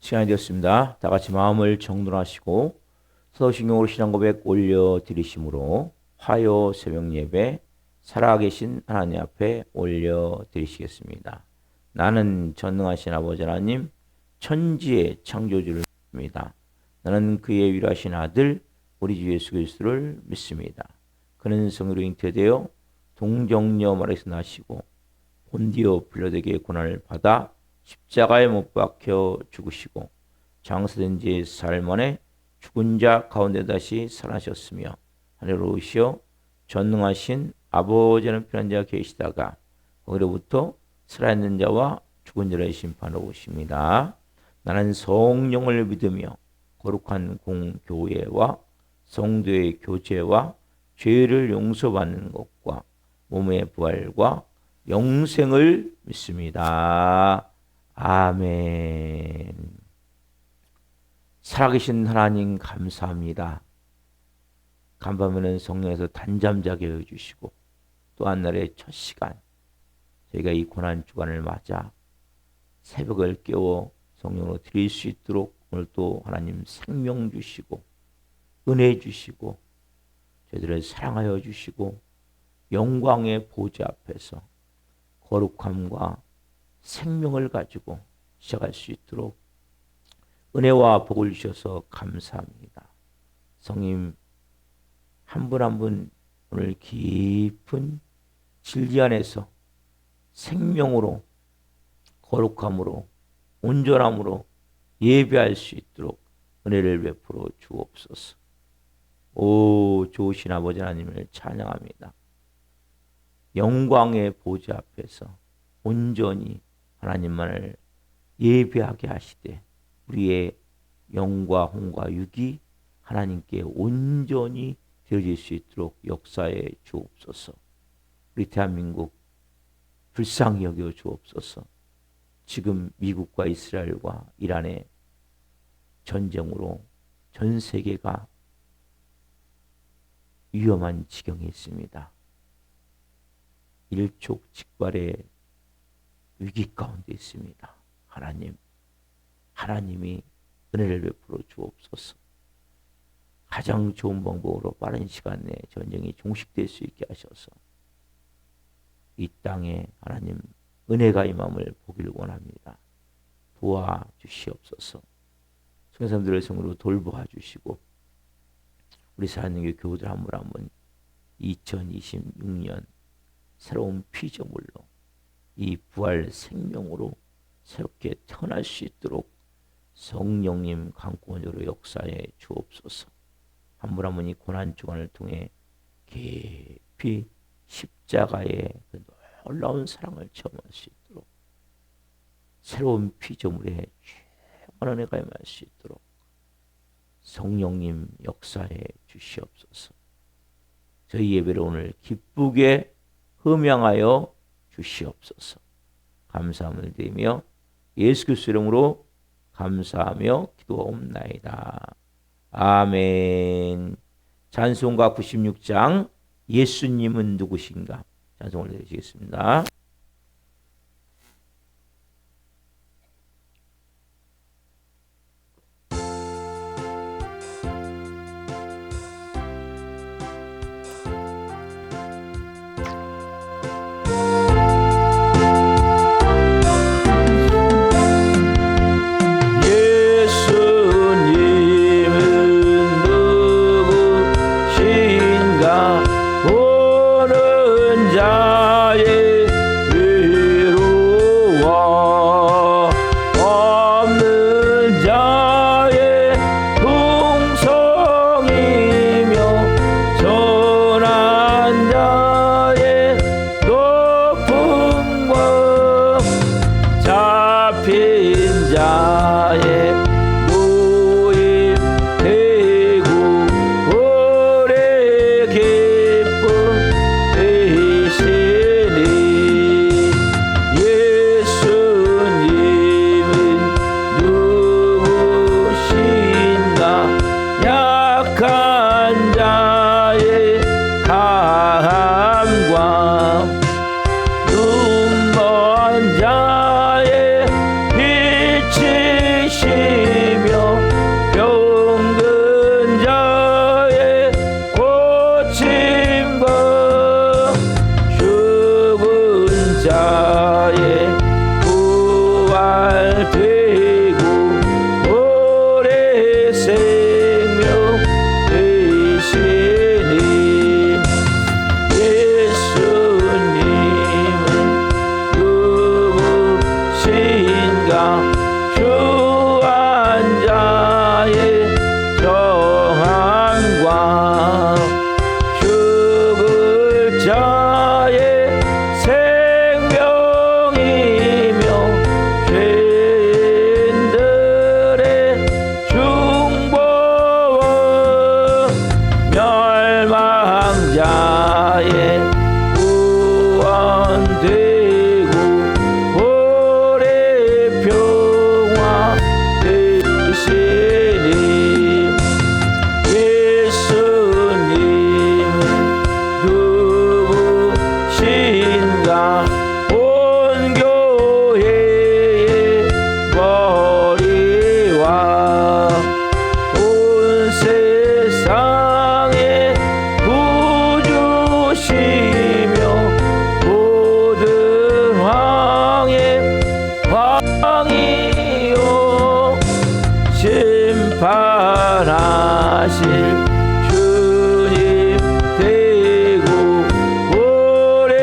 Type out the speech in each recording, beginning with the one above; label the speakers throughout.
Speaker 1: 시간이 되었습니다. 다 같이 마음을 정돈하시고 서신경으로 신앙 고백 올려드리심으로 화요 새벽 예배 살아계신 하나님 앞에 올려드리시겠습니다. 나는 전능하신 아버지 하나님 천지의 창조주를 믿습니다. 나는 그의 위로하신 아들 우리 주 예수 그리스도를 믿습니다. 그는 성으로 잉태되어 동정녀 마리아에서 나시고 본디오 빌라도에게 고난을 받아 십자가에 못 박혀 죽으시고 장사된 지 사흘 만에 죽은 자 가운데 다시 살아나셨으며 하늘로 오시어 전능하신 아버지는 편한 자가 계시다가 거기로부터 살아있는 자와 죽은 자를 심판하러 오십니다. 나는 성령을 믿으며 거룩한 공교회와 성도의 교제와 죄를 용서받는 것과 몸의 부활과 영생을 믿습니다. 아멘. 살아계신 하나님 감사합니다. 간밤에는 성령에서 단잠 자게 해주시고 또 한 날의 첫 시간 저희가 이 고난 주간을 맞아 새벽을 깨워 성령으로 드릴 수 있도록 오늘 또 하나님 생명 주시고 은혜 주시고 저희들을 사랑하여 주시고 영광의 보좌 앞에서 거룩함과 생명을 가지고 시작할 수 있도록 은혜와 복을 주셔서 감사합니다. 성님 한 분 한 분 오늘 깊은 진리 안에서 생명으로 거룩함으로 온전함으로 예배할 수 있도록 은혜를 베풀어 주옵소서. 오 좋으신 아버지 하나님을 찬양합니다. 영광의 보좌 앞에서 온전히 하나님만을 예배하게 하시되 우리의 영과 혼과 육이 하나님께 온전히 드려질 수 있도록 역사해 주옵소서. 우리 대한민국 불쌍히 여겨 주옵소서. 지금 미국과 이스라엘과 이란의 전쟁으로 전 세계가 위험한 지경에 있습니다. 일촉즉발의 위기 가운데 있습니다. 하나님이 은혜를 베풀어 주옵소서. 가장 좋은 방법으로 빠른 시간 내에 전쟁이 종식될 수 있게 하셔서 이 땅에 하나님 은혜가 임함을 보기를 원합니다. 도와주시옵소서. 성사님들의 성으로 돌보아 주시고 우리 사랑하는 교우들 한 분 한 분 2026년 새로운 피조물로 이 부활 생명으로 새롭게 태어날 수 있도록 성령님 강권으로 역사해 주옵소서. 한 분 한 분이 고난 주간을 통해 깊이 십자가의 그 놀라운 사랑을 체험할 수 있도록 새로운 피조물에 최고한 은혜가 임할 수 있도록 성령님 역사해 주시옵소서. 저희 예배를 오늘 기쁘게 흠양하여 주시옵소서. 감사함을 드리며 예수 그리스도 이름으로 감사하며 기도하옵나이다. 아멘. 찬송가 96장 예수님은 누구신가 찬송을 드리시겠습니다. 심판하실 주님 되고 오래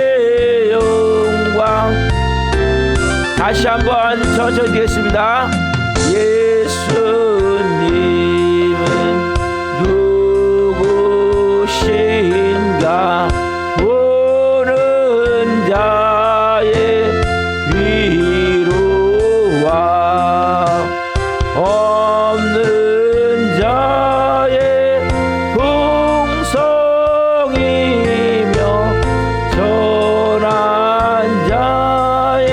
Speaker 1: 영광. 다시 한번 천천히 되겠습니다. 예수님은 누구신가? 오는 자의 위로와 없는 자의 풍성이며 전한 자의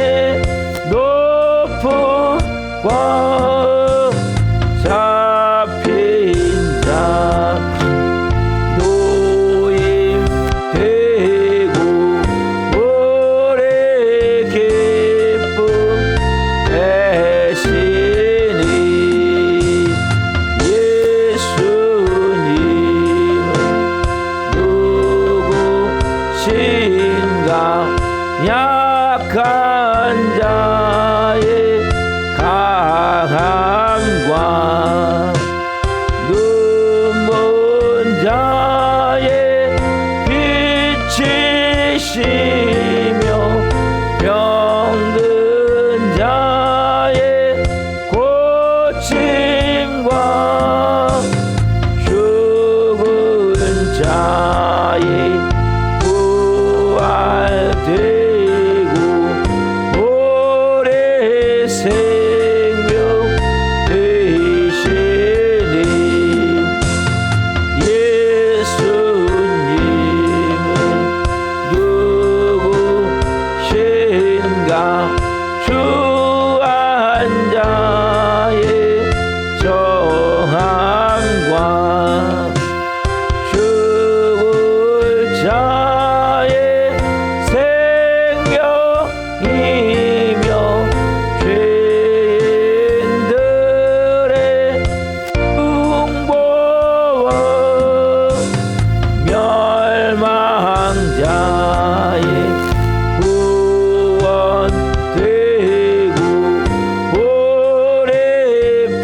Speaker 1: 높음과 잡힌 자 노임되고 오래 기쁨 되시니 예수님은 누구신가? 약한 자의 강함과 눈먼 자의 빛이시며 병든 자의 고침과 죽은 자의 부활되고 오래 생명 되시니 예수님은 누구신가? 주한 자의 정함과 죽을 자의 생명이며 죄인들의 중보와 멸망자의 구원되고 오래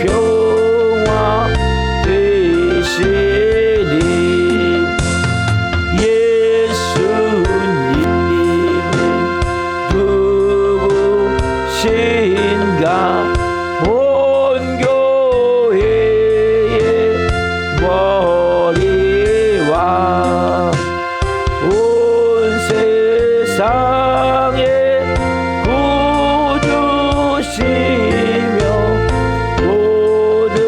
Speaker 1: 평화 되시니 예수님은 누구신가? 온 교회의 머리와 온 세상의 구주시며 모든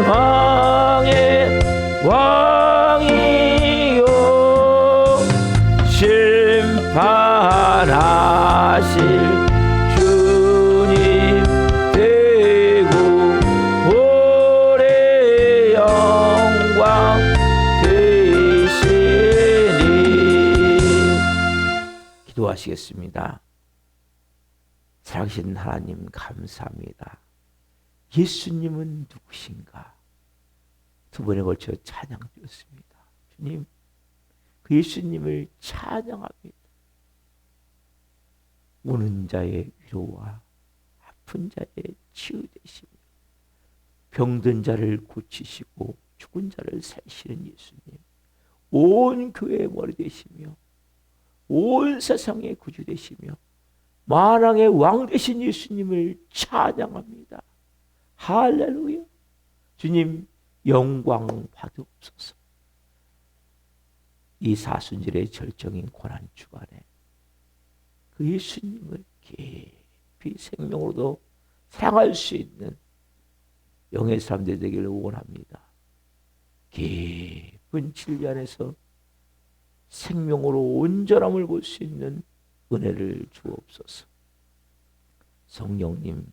Speaker 1: 왕의 왕이요 심판하실 주님 되고 오래 영광 되시니. 기도하시겠습니다. 살아계신 하나님 감사합니다. 예수님은 누구신가? 두 번에 걸쳐 찬양드렸습니다. 주님, 그 예수님을 찬양합니다. 우는 자의 위로와 아픈 자의 치유되시며 병든 자를 고치시고 죽은 자를 살리시는 예수님, 온 교회의 머리 되시며 온 세상의 구주 되시며 만왕의 왕 되신 예수님을 찬양합니다. 할렐루야. 주님 영광 받으옵소서. 이 사순절의 절정인 고난 주간에 그 예수님을 깊이 생명으로도 사랑할 수 있는 영의 사람들 되기를 원합니다. 깊은 진리 안에서 생명으로 온전함을 볼 수 있는 은혜를 주옵소서. 성령님,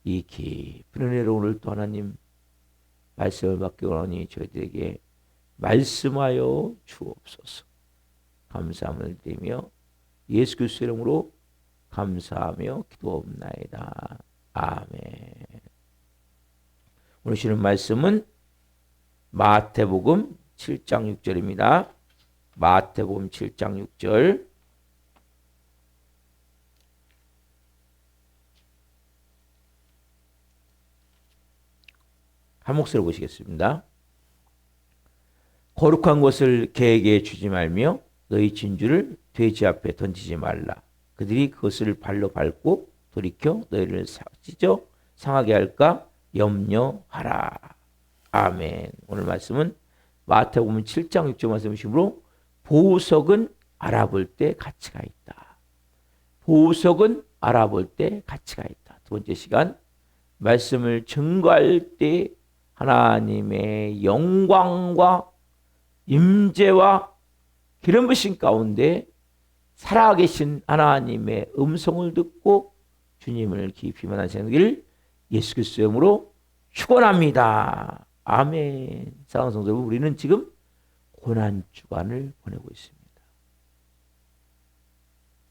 Speaker 1: 이 깊은 은혜로 오늘 또 하나님 말씀을 받기 원하니 저희들에게 말씀하여 주옵소서. 감사함을 드리며 예수 그리스도의 이름으로 감사하며 기도옵나이다. 아멘. 오늘 주시는 말씀은 마태복음 7장 6절입니다. 마태복음 7장 6절. 한 목소리로 보시겠습니다. 거룩한 것을 개에게 주지 말며 너희 진주를 돼지 앞에 던지지 말라. 그들이 그것을 발로 밟고 돌이켜 너희를 찢어 상하게 할까 염려하라. 아멘. 오늘 말씀은 마태복음 7장 6절 말씀이시므로 보석은 알아볼 때 가치가 있다. 보석은 알아볼 때 가치가 있다. 두 번째 시간 말씀을 증거할 때 하나님의 영광과 임재와 기름 부으심 가운데 살아계신 하나님의 음성을 듣고 주님을 깊이 만나시길 예수 그리스도의 이름으로 축원합니다. 아멘. 사랑하는 성도 여러분, 우리는 지금 고난 주간을 보내고 있습니다.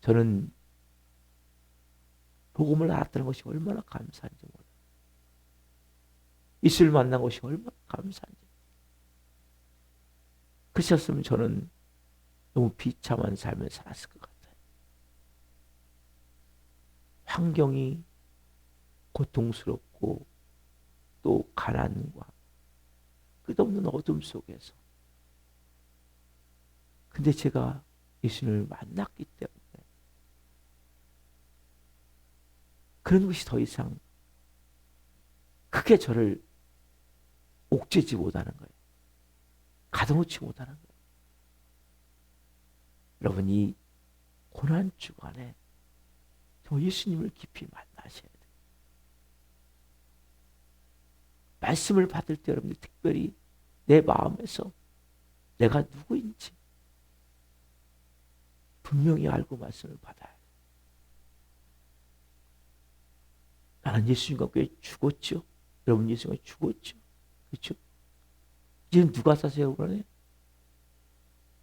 Speaker 1: 저는 복음을 알았다는 것이 얼마나 감사한지 몰라요. 예수를 만난 것이 얼마나 감사한지. 그러셨으면 저는 너무 비참한 삶을 살았을 것 같아요. 환경이 고통스럽고 또 가난과 끝없는 어둠 속에서. 근데 제가 예수님을 만났기 때문에 그런 것이 더 이상 크게 저를 옥죄지 못하는 거예요. 가둬놓지 못하는 거예요. 여러분, 이 고난 주간에 정말 예수님을 깊이 만나셔야 돼요. 말씀을 받을 때 여러분들 특별히 내 마음에서 내가 누구인지 분명히 알고 말씀을 받아야 돼요. 나는 예수님과 함께 죽었죠. 여러분 예수님과 죽었죠. 그렇죠? 이제는 누가 사세요 그러네?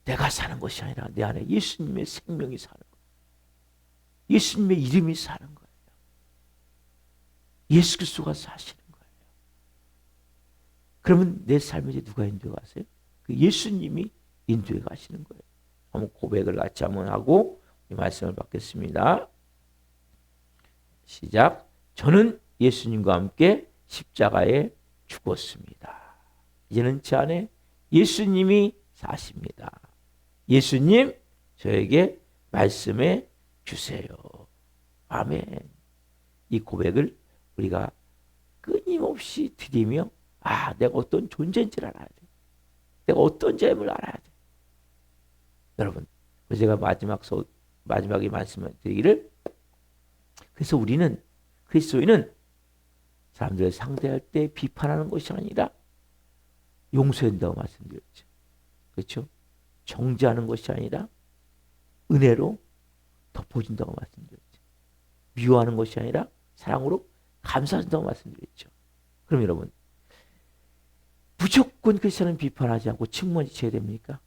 Speaker 1: 내가 사는 것이 아니라 내 안에 예수님의 생명이 사는 거예요. 예수님의 이름이 사는 거예요. 예수 그리스도가 사시는 거예요. 그러면 내 삶에 이제 누가 인도해 가세요? 그 예수님이 인도해 가시는 거예요. 한번 고백을 같이 한번 하고 이 말씀을 받겠습니다. 시작. 저는 예수님과 함께 십자가에 죽었습니다. 이제는 제 안에 예수님이 사십니다. 예수님, 저에게 말씀해 주세요. 아멘. 이 고백을 우리가 끊임없이 드리며 내가 어떤 존재인지를 알아야 돼. 내가 어떤 자임을 알아야 돼. 여러분, 제가 마지막에 말씀을 드리기를, 그래서 우리는 그리스도인은 사람들을 상대할 때 비판하는 것이 아니라 용서한다고 말씀드렸죠. 그렇죠? 정죄하는 것이 아니라 은혜로 덮어준다고 말씀드렸죠. 미워하는 것이 아니라 사랑으로 감싸준다고 말씀드렸죠. 그럼 여러분, 무조건 크리스천은 비판하지 않고 측문지쳐야 됩니까?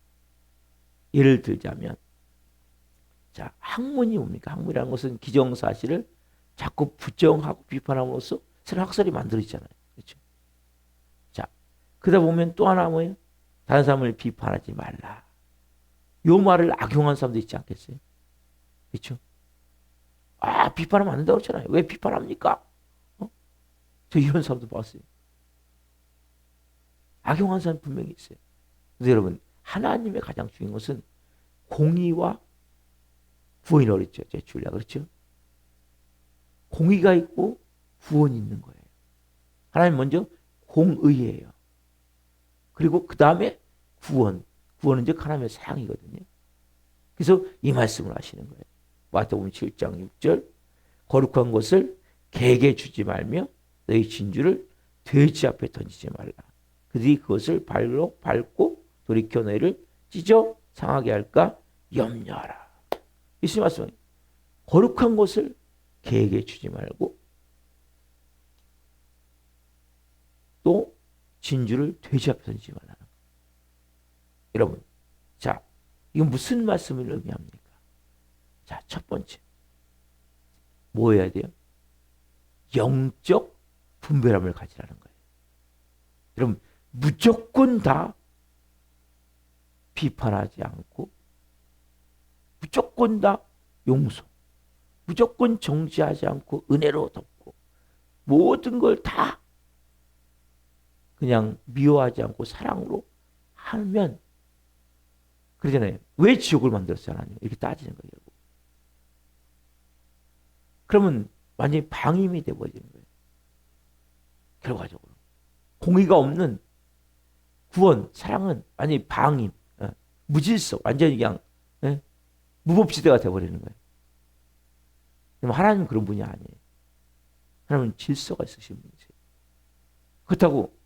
Speaker 1: 예를 들자면, 자, 학문이 뭡니까? 학문이라는 것은 기정사실을 자꾸 부정하고 비판함으로써 새로운 학설이 만들어지잖아요. 그렇죠? 자, 그러다 보면 또 하나 뭐예요? 다른 사람을 비판하지 말라. 요 말을 악용한 사람도 있지 않겠어요? 그렇죠? 비판하면 안 된다고 그러잖아요. 왜 비판합니까? 저 이런 사람도 봤어요. 악용한 사람 분명히 있어요. 그래서 여러분, 하나님의 가장 중요한 것은 공의와 구원이 어렵죠. 제 줄라 그렇죠? 공의가 있고 구원이 있는 거예요. 하나님 먼저 공의예요. 그리고 그 다음에 구원. 구원은 즉 하나님의 사랑이거든요. 그래서 이 말씀을 하시는 거예요. 마태복음 7장 6절 거룩한 것을 개에게 주지 말며 너희 진주를 돼지 앞에 던지지 말라. 그들이 그것을 발로 밟고 돌이켜 너희를 찢어 상하게 할까 염려하라. 예수님 말씀은 거룩한 것을 개에게 주지 말고 또 진주를 돼지 앞에 던지지 말라는 거예요. 여러분, 자, 이건 무슨 말씀을 의미합니까? 자, 첫 번째, 뭐 해야 돼요? 영적 분별함을 가지라는 거예요. 여러분, 무조건 다 비판하지 않고 무조건 다 용서, 무조건 정지하지 않고 은혜로 덮고 모든 걸 다 그냥 미워하지 않고 사랑으로 하면 그러잖아요. 왜 지옥을 만들었어요, 하나님? 이렇게 따지는 거예요. 그러면 완전히 방임이 되어버리는 거예요. 결과적으로. 공의가 없는 구원, 사랑은 완전히 방임, 무질서, 완전히 그냥 무법지대가 되어버리는 거예요. 그럼 하나님은 그런 분이 아니에요. 하나님은 질서가 있으신 분이세요. 그렇다고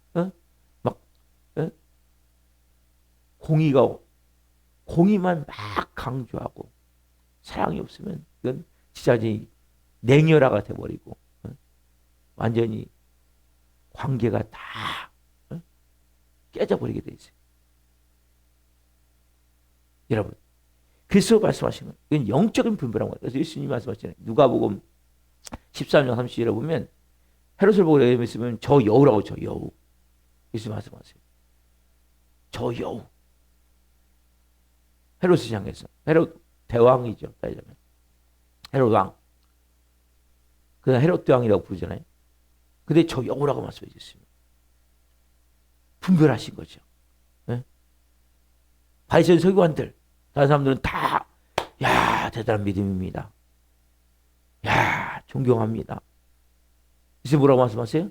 Speaker 1: 막 공의만 막 강조하고 사랑이 없으면 이건 진짜 냉혈화가 돼버리고 완전히 관계가 다 깨져버리게 돼 있어요. 여러분, 그래서 말씀하신 거예요. 이건 영적인 분별한 거예요. 그래서 예수님이 말씀하시잖아요. 누가복음 13장 30절에 보면 헤롯을 보고 있으면 저 여우라고, 저 여우. 예수님 말씀하세요. 저 여우. 헤롯을 향해서. 헤롯 대왕이죠. 따지자면. 헤롯 왕. 그냥 헤롯 대왕이라고 부르잖아요. 근데 저 여우라고 말씀해 주셨습니다. 분별하신 거죠. 네? 바리새인 서기관들, 다른 사람들은 다, 야, 대단한 믿음입니다. 야, 존경합니다. 이제 뭐라고 말씀하세요?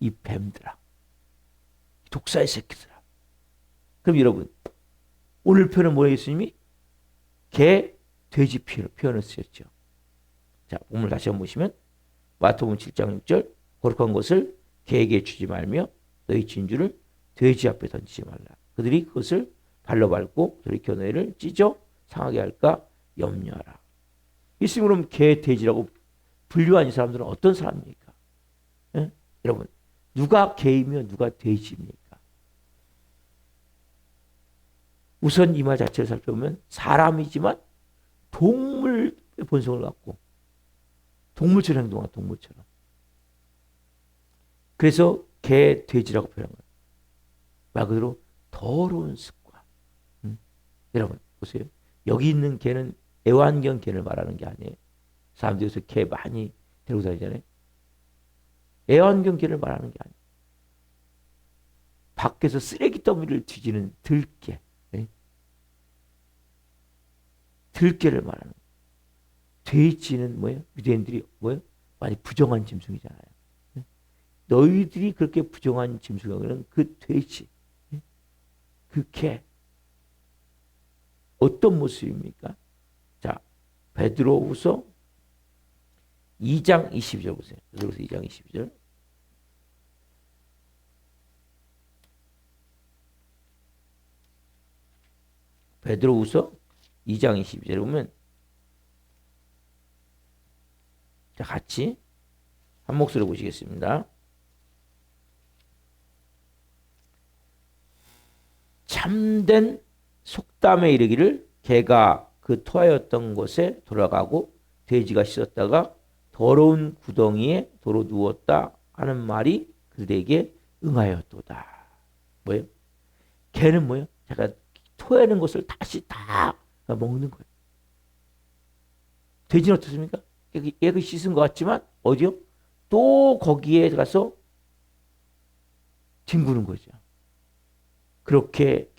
Speaker 1: 이 뱀들아, 독사의 새끼들아. 그럼 여러분, 오늘 표현은 뭐예요, 예수님이? 개, 돼지 표현을 쓰셨죠. 자, 본문을 다시 한번 보시면 마태복음 7장 6절, 거룩한 것을 개에게 주지 말며 너희 진주를 돼지 앞에 던지지 말라. 그들이 그것을 발로 밟고 돌이켜 너희를 찢어 상하게 할까 염려하라. 예수님 그럼 개, 돼지라고 분류한 이 사람들은 어떤 사람입니까? 예? 여러분, 누가 개이며 누가 돼지입니까? 우선 이 말 자체를 살펴보면 사람이지만 동물의 본성을 갖고 동물처럼 행동하는 동물처럼. 그래서 개, 돼지라고 표현한 거예요. 말 그대로 더러운 습관. 여러분 보세요. 여기 있는 개는 애완견 개를 말하는 게 아니에요. 사람들이 요새 개 많이 데리고 다니잖아요. 애완견 개를 말하는 게 아니에요. 밖에서 쓰레기 더미를 뒤지는 들개. 들개를 말하는 거예요. 돼지는 뭐예요? 유대인들이 뭐예요? 많이 부정한 짐승이잖아요. 너희들이 그렇게 부정한 짐승이라는 그 돼지, 그 개, 어떤 모습입니까? 자, 베드로후서 2장 22절 보세요. 베드로후서 2장 22절. 베드로후서 2장 22절에 보면 자, 같이 한 목소리로 보시겠습니다. 참된 속담에 이르기를 개가 그 토하였던 곳에 돌아가고 돼지가 씻었다가 더러운 구덩이에 도로 누웠다 하는 말이 그들에게 응하였도다. 뭐예요? 개는 뭐예요? 제가 토하는 것을 다시 다 먹는 거예요. 돼지는 어떻습니까? 얘가 씻은 것 같지만 어디요? 또 거기에 가서 뒹구는 거죠. 그렇게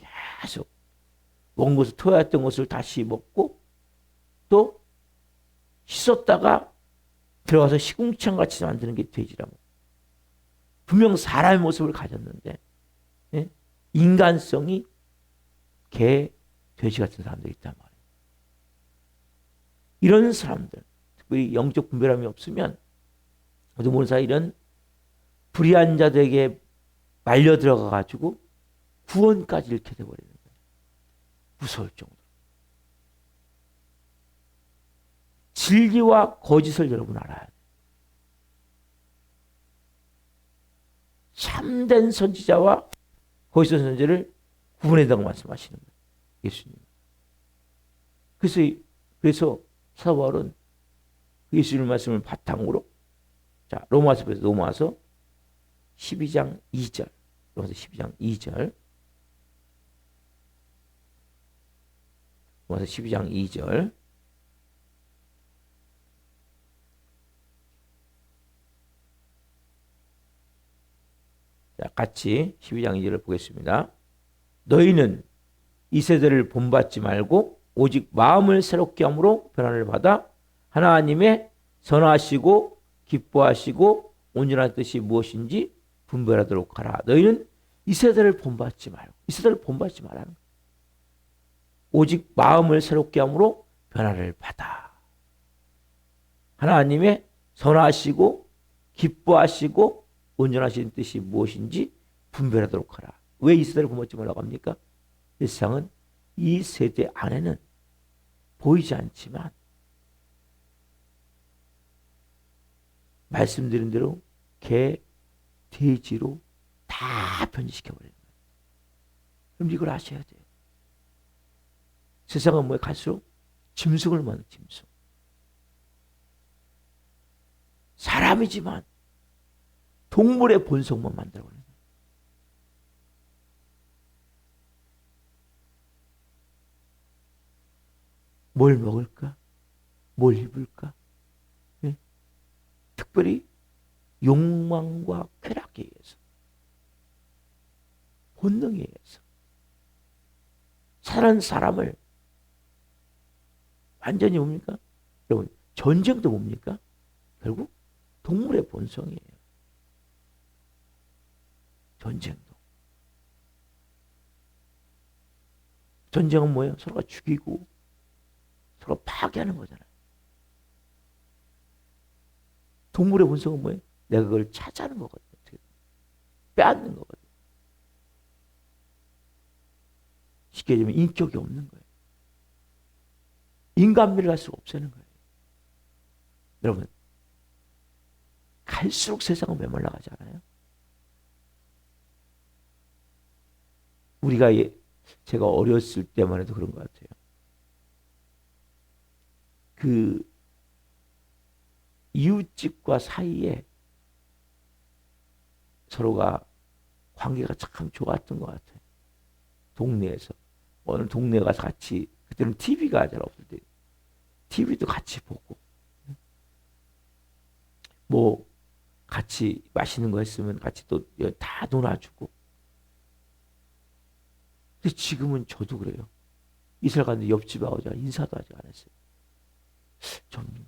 Speaker 1: 계속 먹은 것을 토했던 것을 다시 먹고 또 씻었다가 들어가서 시궁창 같이 만드는 게 돼지라고. 분명 사람의 모습을 가졌는데 인간성이 개, 돼지 같은 사람들이 있단 말이에요. 이런 사람들, 특별히 영적 분별함이 없으면 어디 모르는 사이 이런 불의한 자들에게 말려 들어가 가지고 구원까지 잃게 돼버리는 거예요. 무서울 정도로. 진리와 거짓을 여러분 알아야 돼요. 참된 선지자와 거짓 선지자를 구분해달라고 말씀하시는 거예요. 예수님. 그래서 사도 바울은 예수님 말씀을 바탕으로 자 로마서 12장 2절 로마서 12장 2절 로마서 12장 2절 자, 같이 12장 2절을 보겠습니다. 너희는 이 세대를 본받지 말고 오직 마음을 새롭게 함으로 변화를 받아 하나님의 선하시고 기뻐하시고 온전한 뜻이 무엇인지 분별하도록 하라. 너희는 이 세대를 본받지 말고, 이 세대를 본받지 말라는 거예요. 오직 마음을 새롭게 함으로 변화를 받아 하나님의 선하시고 기뻐하시고 온전하신 뜻이 무엇인지 분별하도록 하라. 왜 이 세대를 본받지 말라고 합니까? 이 세상은 이 세대 안에는 보이지 않지만 말씀드린 대로 개, 돼지로 다 변질시켜버리는 거예요. 그럼 이걸 아셔야 돼요. 세상은 뭐에 갈수록 짐승을 만든 짐승. 사람이지만 동물의 본성만 만들어버리는 거예요. 뭘 먹을까? 뭘 입을까? 네? 특별히 욕망과 쾌락에 의해서, 본능에 의해서 사는 사람을 완전히 뭡니까? 여러분, 전쟁도 뭡니까? 결국 동물의 본성이에요. 전쟁도. 전쟁은 뭐예요? 서로가 죽이고 서로 파괴하는 거잖아요. 동물의 본성은 뭐예요? 내가 그걸 차지하는 거거든요. 빼앗는 거거든요. 쉽게 얘기하면 인격이 없는 거예요. 인간미를 갈수록 없애는 거예요. 여러분, 갈수록 세상은 메말라가지 않아요? 우리가 제가 어렸을 때만 해도 그런 것 같아요. 그 이웃집과 사이에 서로가 관계가 참 좋았던 것 같아요. 동네에서. 어느 동네 가서 같이, 그때는 TV가 잘 없을 때 TV도 같이 보고, 뭐 같이 맛있는 거 했으면 같이 또 다 놀아주고. 근데 지금은 저도 그래요. 이사를 갔는데 옆집하고 제가 인사도 아직 안 했어요. 좀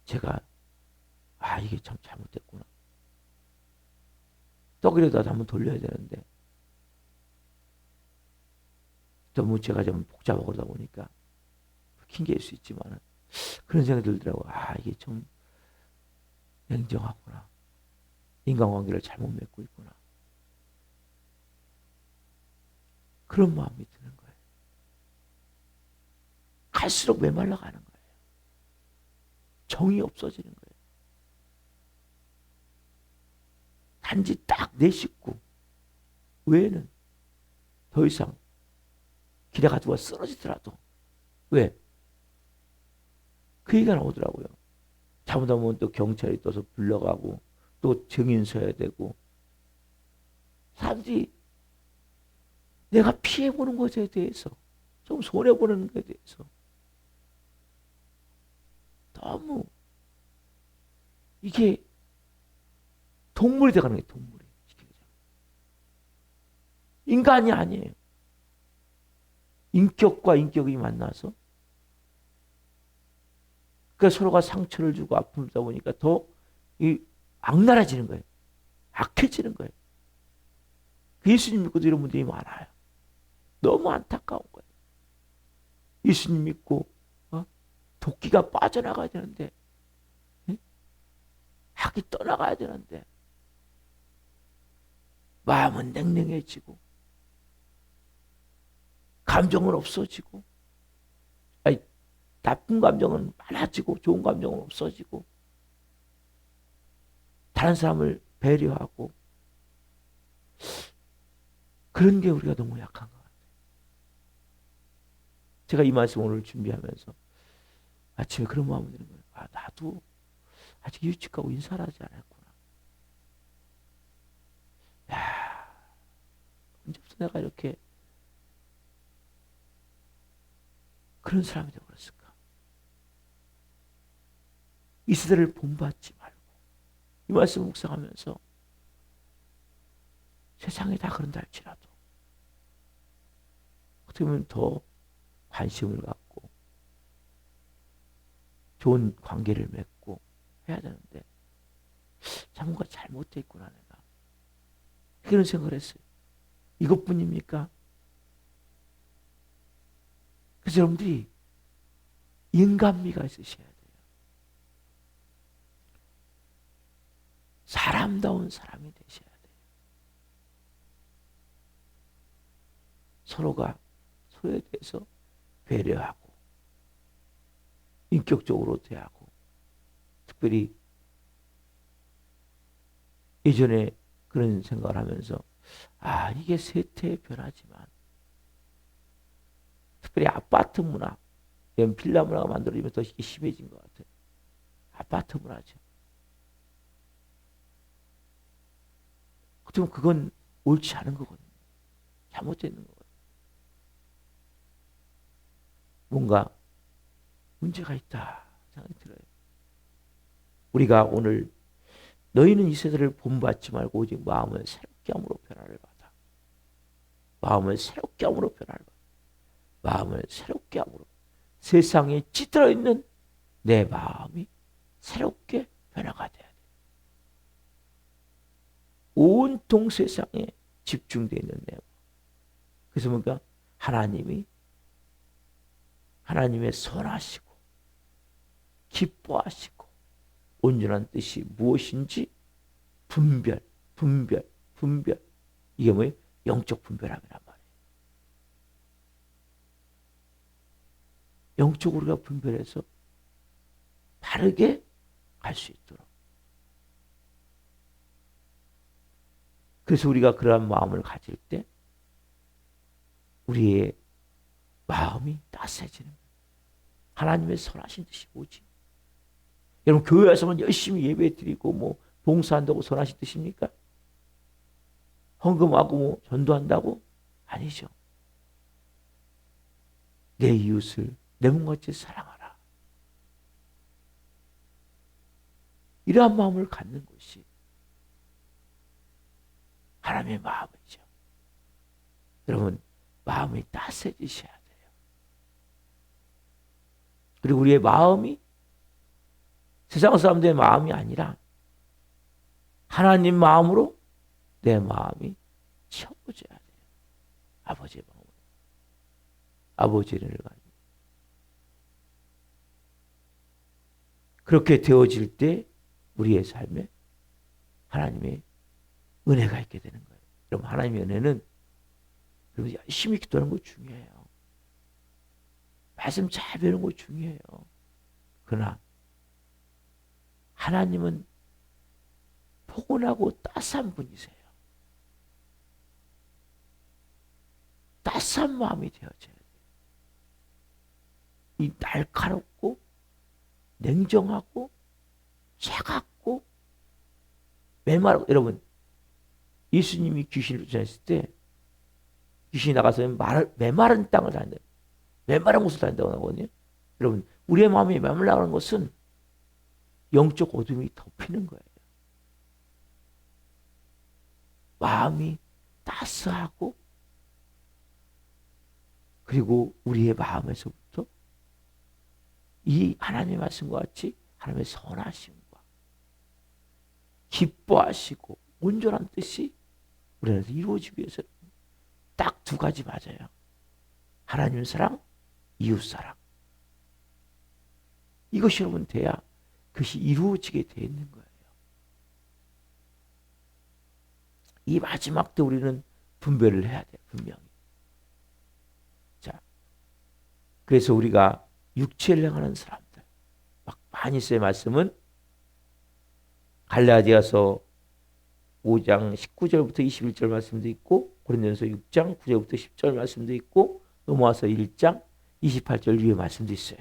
Speaker 1: 제가 이게 참 잘못됐구나. 떡이라도 한번 돌려야 되는데 너무 제가 좀 복잡하고 그러다 보니까 핑계일 수 있지만 그런 생각이 들더라고요. 이게 좀 냉정하구나. 인간관계를 잘못 맺고 있구나. 그런 마음이 드는 거예요. 갈수록 메말라가는 거예요. 정이 없어지는 거예요. 단지 딱 내 식구 외에는 더 이상 길에 가두고 쓰러지더라도, 왜? 그 얘기가 나오더라고요. 잘못하면 또 경찰이 떠서 불러가고 또 증인 서야 되고, 사람들이 내가 피해보는 것에 대해서, 좀 손해보는 것에 대해서 너무 이게 동물이 돼가는 게 동물이. 인간이 아니에요. 인격과 인격이 만나서 그러니까 서로가 상처를 주고 아픔을 주다 보니까 더 악랄해지는 거예요. 악해지는 거예요. 예수님 믿고도 이런 분들이 많아요. 너무 안타까운 거예요. 예수님 믿고 도끼가 빠져나가야 되는데, 악이 떠나가야 되는데 마음은 냉랭해지고 감정은 없어지고, 나쁜 감정은 많아지고 좋은 감정은 없어지고, 다른 사람을 배려하고, 그런 게 우리가 너무 약한 것 같아요. 제가 이 말씀 오늘 준비하면서 아침에 그런 마음이 드는 거예요. 나도 아직 일찍 가고 인사를 하지 않았구나. 언제부터 내가 이렇게 그런 사람이 되어버렸을까? 이 세대를 본받지 말고, 이 말씀 묵상하면서 세상에 다 그런다 할지라도 어떻게 보면 더 관심을 갖고 좋은 관계를 맺고 해야 되는데 참 뭔가 잘못되어 있구나 내가. 그런 생각을 했어요. 이것뿐입니까? 그래서 여러분들이 인간미가 있으셔야 돼요. 사람다운 사람이 되셔야 돼요. 서로가 서로에 대해서 배려하고 인격적으로 대하고 특별히 예전에 그런 생각을 하면서 이게 세태의 변화지만 특별히 아파트 문화 이런 빌라 문화가 만들어지면서 이게 심해진 것 같아요. 아파트 문화죠. 어쩌면 그건 옳지 않은 거거든요. 잘못되는 거거든요. 뭔가 문제가 있다 생각이 들어요. 우리가 오늘 너희는 이 세대를 본받지 말고 오직 마음을 새롭게 함으로 변화를 받아. 마음을 새롭게 함으로 변화를 받아. 마음을 새롭게 함으로 세상에 찌들어 있는 내 마음이 새롭게 변화가 돼야 돼. 온통 세상에 집중되어 있는 내 마음. 그래서 뭔가 하나님의 선하시고 기뻐하시고 온전한 뜻이 무엇인지 분별. 이게 뭐예요? 영적 분별함이란 말이에요. 영적으로 우리가 분별해서 바르게 갈 수 있도록. 그래서 우리가 그러한 마음을 가질 때 우리의 마음이 따스해지는 거예요. 하나님의 선하신 뜻이 뭐지? 여러분 교회 와서만 열심히 예배 드리고 뭐 봉사한다고 선하신 뜻입니까? 헌금하고 뭐 전도한다고? 아니죠. 내 이웃을 내 몸같이 사랑하라. 이러한 마음을 갖는 것이 하나님의 마음이죠. 여러분 마음이 따스해지셔야 돼요. 그리고 우리의 마음이 세상 사람들의 마음이 아니라 하나님 마음으로 내 마음이 채워져야 돼요. 아버지의 마음으로. 아버지를 가지고. 그렇게 되어질 때 우리의 삶에 하나님의 은혜가 있게 되는 거예요. 여러분 하나님의 은혜는 여러분 열심히 기도하는 거 중요해요. 말씀 잘 배우는 거 중요해요. 그러나 하나님은 포근하고 따스한 분이세요. 따스한 마음이 되어져야 돼요. 이 날카롭고 냉정하고 차갑고 메마르고 여러분 예수님이 귀신을 쫓아냈을 때 귀신이 나가서 메마른 땅을 다닌다. 메마른 곳을 다닌다고 하거든요. 여러분 우리의 마음이 메말라는 것은 영적 어둠이 덮이는 거예요. 마음이 따스하고 그리고 우리의 마음에서부터 이 하나님의 말씀과 같이 하나님의 선하심과 기뻐하시고 온전한 뜻이 우리 안에서 이루어지기 위해서 딱 두 가지 맞아요. 하나님 사랑, 이웃 사랑. 이것이 여러분 돼야 그것이 이루어지게 돼 있는 거예요. 이 마지막 때 우리는 분별을 해야 돼요. 분명히. 자, 그래서 우리가 육체를 향하는 사람들 막 많이 있어요. 말씀은 갈라디아서 5장 19절부터 21절 말씀도 있고 고린도전서 6장 9절부터 10절 말씀도 있고 넘어와서 1장 28절 위에 말씀도 있어요.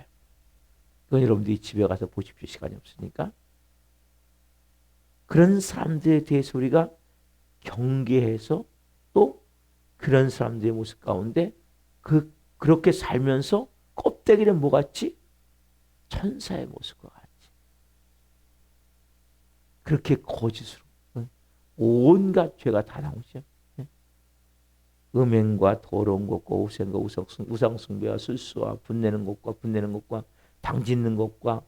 Speaker 1: 그건 여러분들이 집에 가서 보십시오. 시간이 없으니까. 그런 사람들에 대해서 우리가 경계해서 또 그런 사람들의 모습 가운데 그렇게 살면서 껍데기는 뭐 같지? 천사의 모습과 같이. 그렇게 거짓으로 온갖 죄가 다 나오죠. 음행과 더러운 것과 우생과 우상숭배와 술수와 분내는 것과 당짓는 것과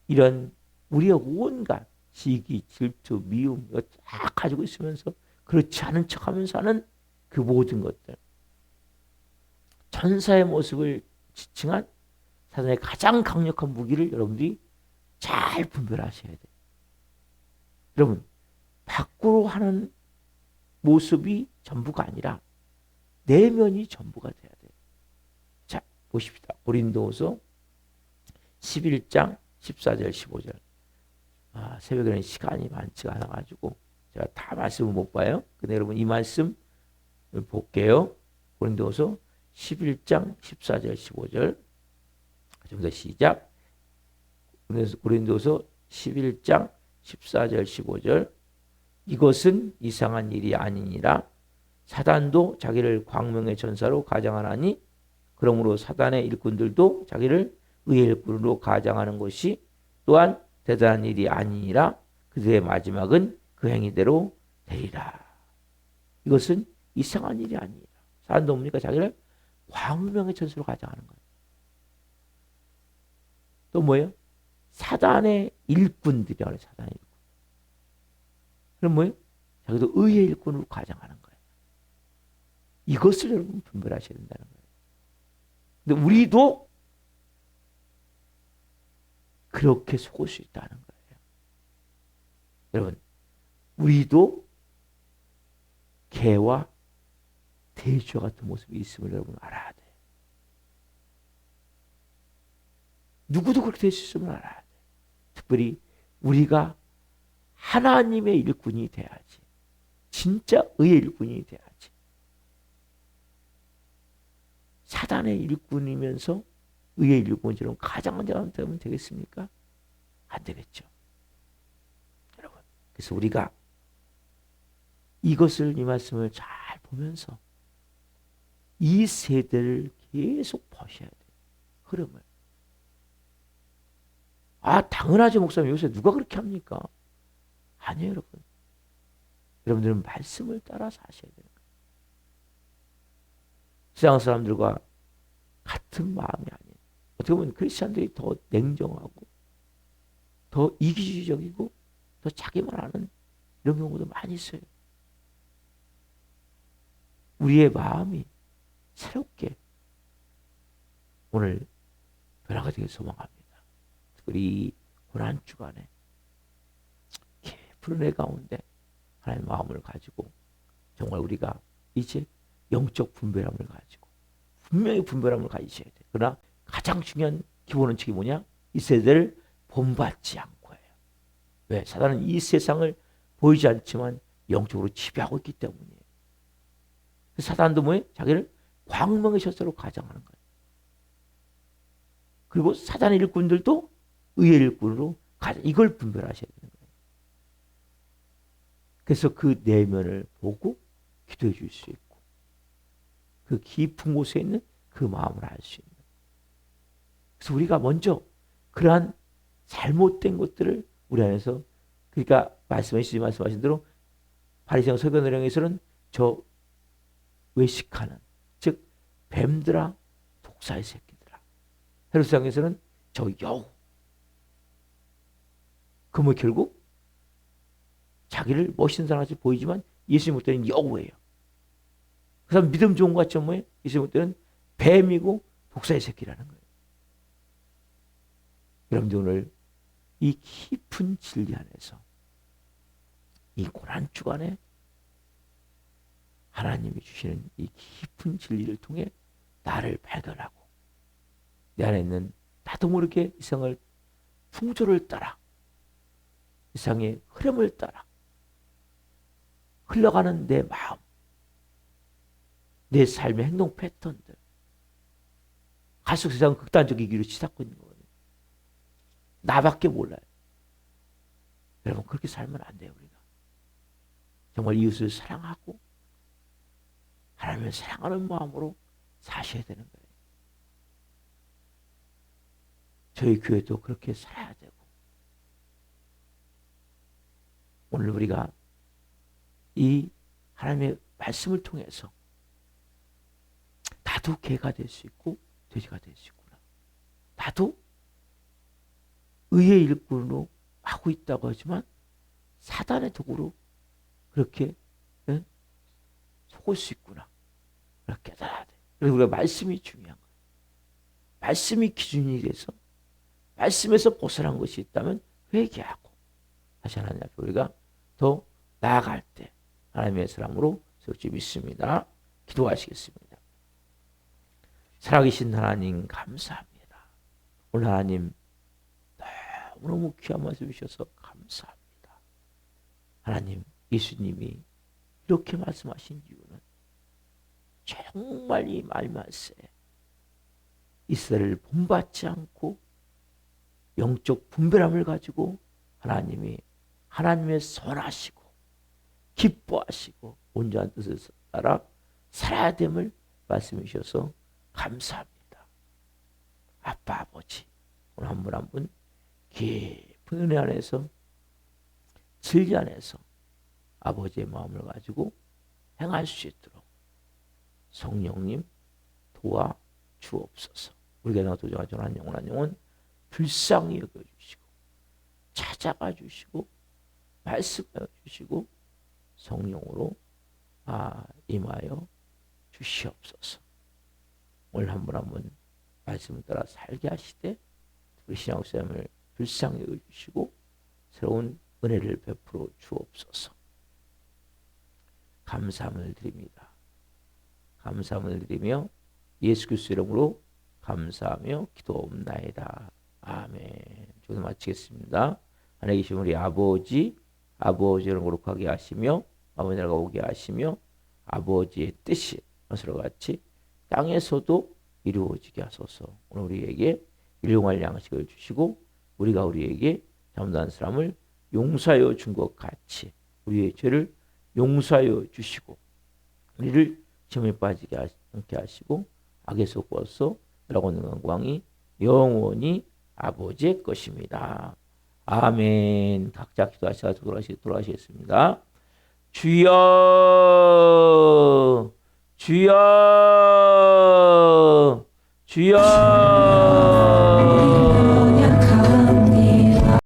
Speaker 1: 이런 우리의 온갖 시기, 질투, 미움 이거 다 가지고 있으면서 그렇지 않은 척하면서 하는 그 모든 것들, 천사의 모습을 지칭한 사단의 가장 강력한 무기를 여러분들이 잘 분별하셔야 돼요. 여러분, 밖으로 하는 모습이 전부가 아니라 내면이 전부가 돼야 돼요. 자, 보십시다. 고린도후서 11장 14절 15절. 새벽에는 시간이 많지가 않아가지고 제가 다 말씀을 못 봐요. 근데 여러분 이 말씀 볼게요. 고린도후서 11장 14절 15절. 좀 더 시작. 고린도서 11장 14절 15절. 이것은 이상한 일이 아니니라. 사단도 자기를 광명의 전사로 가장하나니 그러므로 사단의 일꾼들도 자기를 의의 일꾼으로 가장하는 것이 또한 대단한 일이 아니니라. 그들의 마지막은 그 행위대로 되리라. 이것은 이상한 일이 아니라. 사단도 뭡니까? 자기를 광명의 전사로 가장하는 거예요. 또 뭐예요? 사단의 일꾼들이라고 해요. 사단의 일꾼. 그럼 뭐예요? 자기도 의의 일꾼으로 가장하는 거예요. 이것을 여러분 분별하셔야 된다는 거예요. 근데 우리도 그렇게 속을 수 있다는 거예요. 여러분, 우리도 개와 돼지와 같은 모습이 있음을 여러분 알아야 돼요. 누구도 그렇게 될 수 있음을 알아야 돼요. 특별히 우리가 하나님의 일꾼이 돼야지. 진짜 의의 일꾼이 돼야지. 사단의 일꾼이면서 의의 일꾼처럼 가장한 자가 되면 되겠습니까? 안 되겠죠. 여러분, 그래서 우리가 이것을, 이 말씀을 잘 보면서 이 세대를 계속 보셔야 돼요. 흐름을. 당연하죠, 목사님. 요새 누가 그렇게 합니까? 아니에요, 여러분. 여러분들은 말씀을 따라서 하셔야 되는 거예요. 세상 사람들과 같은 마음이 아니에요. 어떻게 보면 크리스찬들이 더 냉정하고 더 이기주의적이고 더 자기만 아는 이런 경우도 많이 있어요. 우리의 마음이 새롭게 오늘 변화가 되길 소망합니다. 특별히 고난 주간에 깊은 은혜 가운데 하나님의 마음을 가지고 정말 우리가 이제 영적 분별함을 가지고 분명히 분별함을 가지셔야 돼요. 그러나 가장 중요한 기본 원칙이 뭐냐? 이 세대를 본받지 않고 해요. 왜? 사단은 이 세상을 보이지 않지만 영적으로 지배하고 있기 때문이에요. 사단도 뭐예요? 자기를 광명의 셔서로 가장하는 거예요. 그리고 사단의 일꾼들도 의의 일꾼으로 가장, 이걸 분별하셔야 되는 거예요. 그래서 그 내면을 보고 기도해 줄 수 있고 그 깊은 곳에 있는 그 마음을 알 수 있는. 그래서 우리가 먼저 그러한 잘못된 것들을 우리 안에서, 그러니까 말씀하신 대로 바리새인 서기관들에게서는 저 외식하는, 즉 뱀들아 독사의 새끼들아. 헤롯상에서는 저 여우. 그 뭐 결국 자기를 멋있는 사람같이 보이지만 예수님 볼 때는 여우예요. 그 사람 믿음 좋은 것 같죠? 뭐예요? 예수님 볼 때는 뱀이고 독사의 새끼라는 거예요. 여러분들 오늘 이 깊은 진리 안에서 이 고난 주간에 하나님이 주시는 이 깊은 진리를 통해 나를 발견하고 내 안에 있는 나도 모르게 이상을 풍조를 따라 이상의 흐름을 따라 흘러가는 내 마음, 내 삶의 행동 패턴들, 갈수록 세상은 극단적이기로 치닫고 있는 거거든요. 나밖에 몰라요. 여러분 그렇게 살면 안 돼요. 우리가 정말 이웃을 사랑하고 하나님을 사랑하는 마음으로 사셔야 되는 거예요. 저희 교회도 그렇게 살아야 되고, 오늘 우리가 이 하나님의 말씀을 통해서 나도 개가 될 수 있고 돼지가 될 수 있구나. 나도 의의 일꾼으로 하고 있다고 하지만 사단의 도구로 그렇게 속을 수 있구나. 그렇게 깨달아야 돼. 그래서 우리가 말씀이 중요한 거예요. 말씀이 기준이 돼서 말씀에서 벗어난 것이 있다면 회개하고 다시 하나님 앞에 우리가 더 나아갈 때 하나님의 사람으로 세울지 믿습니다. 기도하시겠습니다. 살아계신 하나님 감사합니다. 오늘 하나님 너무너무 귀한 말씀 주셔서 감사합니다. 하나님 예수님이 이렇게 말씀하신 이유는 정말 이 말씀에 이스라엘을 본받지 않고 영적 분별함을 가지고 하나님이 하나님의 선하시고 기뻐하시고 온전한 뜻을 따라 살아야 됨을 말씀해 주셔서 감사합니다. 아빠 아버지 오늘 한 분 한 분 깊은 은혜 안에서 진리 안에서 아버지의 마음을 가지고 행할 수 있도록 성령님 도와 주옵소서. 우리가 도전하지 않은 영원한 영혼 불쌍히 여겨주시고 찾아가 주시고 말씀하여 주시고 성령으로 임하여 주시옵소서. 오늘 한 분 한 분 말씀을 따라 살게 하시되 우리 신앙생활을 불쌍히 여겨주시고 새로운 은혜를 베풀어 주옵소서. 감사함을 드립니다. 감사함을 드리며 예수 그리스도 이름으로 감사하며 기도옵나이다. 아멘. 저도 마치겠습니다. 하늘에 계신 우리 아버지, 아버지를 거룩하게 하시며 아버지 나라가 오게 하시며 아버지의 뜻이 것으로 같이 땅에서도 이루어지게 하소서. 오늘 우리에게 일용할 양식을 주시고 우리가 우리에게 잘못한 사람을 용서하여 준 것 같이 우리의 죄를 용서하여 주시고 우리를 시험에 빠지게 않게 하시고 악에서 구워서 라고 하는 영광이 영원히 아버지의 것입니다. 아멘. 각자 기도하시다 돌아가시겠습니다. 주여 주여 주여